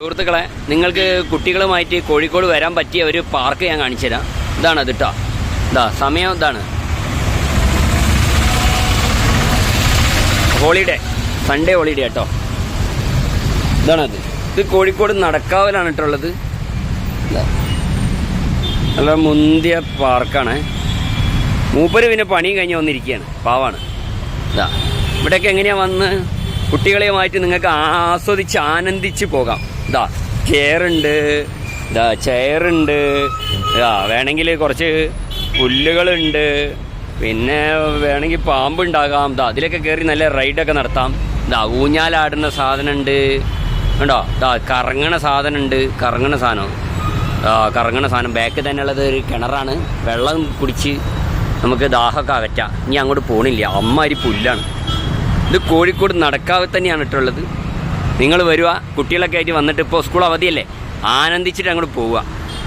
സുഹൃത്തുക്കളെ, നിങ്ങൾക്ക് കുട്ടികളുമായിട്ട് കോഴിക്കോട് വരാൻ പറ്റിയ ഒരു പാർക്ക് ഞാൻ കാണിച്ചു തരാം. ഇതാണ് അത് കേട്ടോ. സമയം ഇതാണ്, ഹോളിഡേ, സൺഡേ ഹോളിഡേ കേട്ടോ. ഇതാണത്. ഇത് കോഴിക്കോട് നടക്കാവിലാണ് കേട്ടുള്ളത്. നല്ല മുന്തിയ പാർക്കാണ്. മൂപ്പര് പിന്നെ പണി കഴിഞ്ഞ് വന്നിരിക്കുകയാണ്, പാവാണ്. ഇവിടെയൊക്കെ എങ്ങനെയാണ് വന്ന് കുട്ടികളെയുമായിട്ട് നിങ്ങൾക്ക് ആസ്വദിച്ച് ആനന്ദിച്ച് പോകാം. ചെയറുണ്ട്, ചെയറുണ്ട്, വേണമെങ്കിൽ കുറച്ച് പുല്ലുകളുണ്ട്, പിന്നെ വേണമെങ്കിൽ പാമ്പുണ്ടാകാം. അതിലൊക്കെ കയറി നല്ല റൈഡൊക്കെ നടത്താം. ഊഞ്ഞാലാടുന്ന സാധനമുണ്ട് കണ്ടോ. കറങ്ങണ സാധനമുണ്ട്, കറങ്ങണ സാധനം. ബാക്കിൽ തന്നെ ഉള്ളത് ഒരു കിണറാണ്. വെള്ളം കുടിച്ച് നമുക്ക് ദാഹമൊക്കെ അകറ്റാം. ഇനി അങ്ങോട്ട് പോണില്ല, അമ്മാതിരി പുല്ലാണ്. ഇത് കോഴിക്കോട് നടക്കാവ് തന്നെയാണ് ഇട്ടുള്ളത്. നിങ്ങൾ വരുക, കുട്ടികളൊക്കെ ആയിട്ട് വന്നിട്ട്, ഇപ്പോൾ സ്കൂൾ അവധിയല്ലേ, ആനന്ദിച്ചിട്ട് അങ്ങോട്ട് പോവുക.